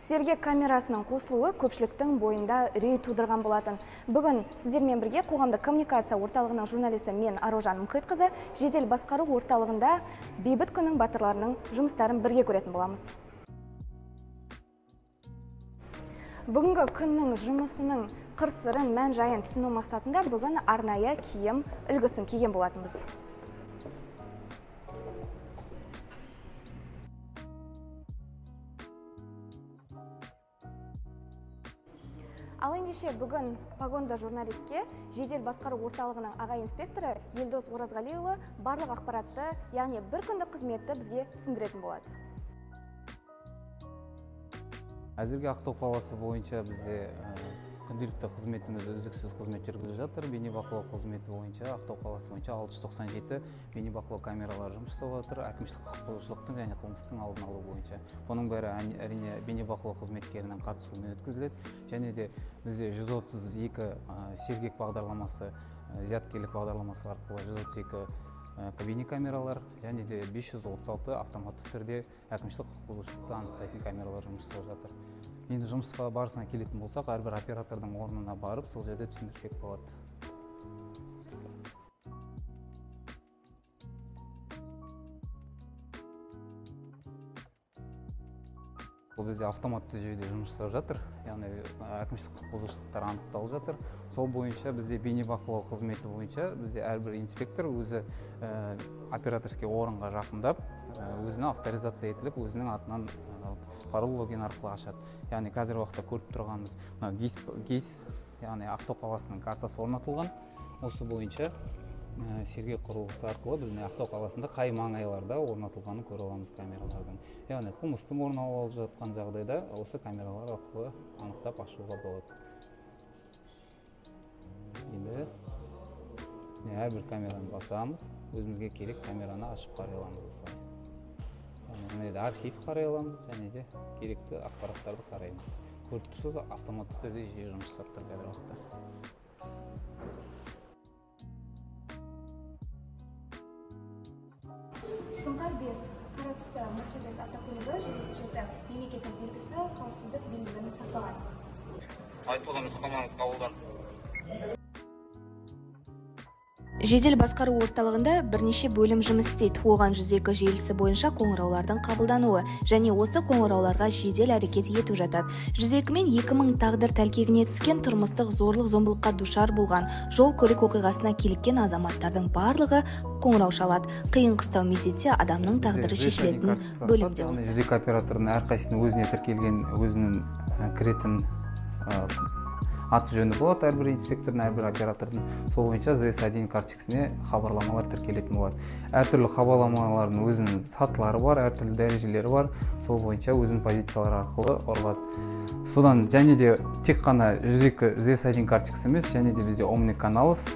Сергек камерасының қосылуы көпшіліктің бойында үрей тудырған болатын. Бүгін сіздермен бірге қоғамдық коммуникация орталығының журналисі мен Аружан Мұхитқызы жедел басқару орталығында бейбіт күннің батырларының жұмыстарын бірге көретін боламыз. Бүгінгі күннің жұмысының қыр-сырын, мән-жайын түсіну мақсатында бүгін арнайы киім үлгісін киген болатынбыз. Ал ендеше бүгін погонды журналистке жедел басқару орталығының аға инспекторы Елдос Оразғалиұлы барлық ақпаратты, яғни бір күндік қызметті бізге түсіндіретін болады. Әзірге Ақтау қаласы бойынша бізде күнделікті қызметіміз үздіксіз қызмет жүргізіп жатыр. Бейнебақылау қызметі бойынша Ақтау қаласы бойынша 697 бейнебақылау камералары жұмыс жасап жатыр. Әкімшілік құқық бұзушылықтың және қылмыстың алдын алу бойынша. Бұның бәрі әрине бейнебақылау қызметкерінің қатысуымен өткізіледі. Және де бізде 132 сергек бағдарламасы, зияткерлік бағдарламасы арқылы 132 бейнекамералар және де 536 автоматты түрде әкімшілік құқық бұзушылықты анықтайтын камералар жұмыс жасап жатыр. Енді жұмысқа барысына келетін болсақ, әрбір оператордың орнына барып, сол жерде түсіндірсек болады. Бұл бізде автоматты жүйеде жұмыс жасап жатыр, яғни әкімшілік құқық бұзушылықтар анықталып жатыр. Сол бойынша бізде бейнебақылау қызметі бойынша бізде әрбір инспектор өзі операторский орынға жақындап, өзіне авторизация етіліп, өзінің атынан пароль логин арқылы ашады. Яғни қазір уақытта көріп тұрғанымыз ГИС, яғни Ақтау қаласының картасы орнатылған. Осы бойынша Сергек құрылғысы арқылы біздің Ақтау қаласында қай маңайларда орнатылғанын көре аламыз камералардан. Яғни қылмыстың орын алып жатқан жағдайда осы камералар арқылы анықтап ашуға болады. Енді әрбір камераны басамыз, өзімізге керек камераны ашып қарай аламыз. Және де архив қарай аламыз, және де керекті ақпараттарды қараймыз. Көріп тұрсыз, автоматты түрде жүйе жұмыс жасап тұр қазір уақытта. Сұңқар 5 қара түсті Мерседес автокөлігі 137 мемлекеттік белгісі қауіпсіздік белгілерін тақпаған. Айтылған нұсқамаңыз қабылданды. Жедел басқару орталығында бірнеше бөлім жұмыс істейді. Оған 102 желісі бойынша қоңыраулардың қабылдануы және осы қоңырауларға жедел әрекет ету жатады. 102 мен 2000 тағдыр тәлкегіне түскен тұрмыстық зорлық-зомбылыққа душар болған жол көлік оқиғасына киліккен азаматтардың барлығы қоңырау шалады. Қиын-қыстау мезетте адамның тағдыры шешілетін бөлімде осы. 102 операторының әрқайсының өзіне тіркелген, өзінің кіретін аты жөні болады, әрбір инспектордың, әрбір оператордың. Сол бойынша ЗС1 карточкасына хабарламалар тіркелетін болады. Әртүрлі хабарламалардың өзінің сатылары бар, әртүрлі дәрежелері бар. Сол бойынша өзінің позициялары арқылы ұрылады. Содан және де тек қана 102 ЗС1 карточкасы емес, және де бізде Omni-каналыз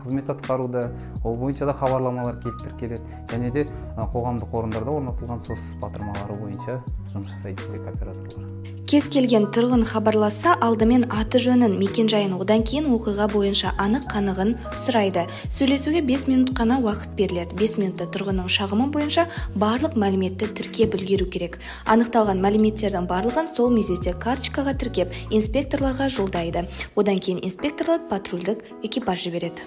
қызмет атқаруда, ол бойынша да хабарламалар келіп тіркеледі. Және де қоғамдық орындарда орнатылған сос батырмалары бойынша жұмыс жасайды 102 операторлар. Кез келген тұрғын хабарласса, алдымен аты жөнін, мекен-жайын, одан кейін оқиға бойынша анық-қанығын сұрайды. Сөйлесуге 5 минут қана уақыт беріледі. 5 минутта тұрғынның шағымы бойынша барлық мәліметті тіркеп үлгеру керек. Анықталған мәліметтердің барлығын сол мезетте карточкаға тіркеп инспекторларға жолдайды. Одан кейін инспекторлар патрульдік экипаж жібереді.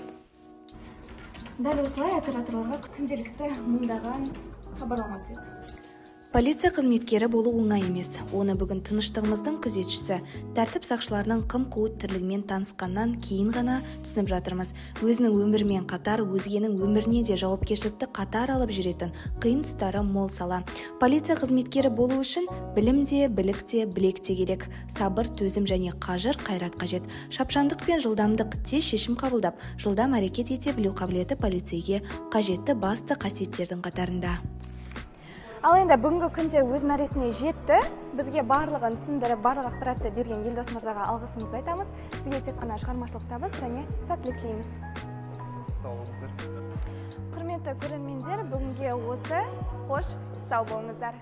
Дәл осылай операторларға күнделікті мыңдаған хабарлама түседі. Полиция қызметкері болу оңай емес. Оны бүгін тыныштығымыздың күзетшісі, тәртіп сақшыларының қым-қуыт тірлігімен танысқаннан кейін ғана түсініп жатырмыз. Өзінің өмірімен қатар, өзгенің өміріне де жауапкершілікті қатар алып жүретін қиын тұстары мол сала. Полиция қызметкері болу үшін білім де, білік те, білек те керек. Сабыр, төзім және қажыр қайрат қажет. Шапшаңдық пен жылдамдық, тез шешім қабылдап, жылдам әрекет ете білу қабілеті полицейге қажетті басты қасиеттердің қатарында. Ал енді бүгінгі күнде өз мәресіне жетті. Бізге барлығын түсіндіріп, барлық ақпаратты берген Елдос мырзаға алғысымызды айтамыз. Сізге тек қана шығармашылық табыс және сәттілік тілейміз. Сау болыңыздар. Құрметті көрермендер, бүгінге осы. Қош, сау болыңыздар.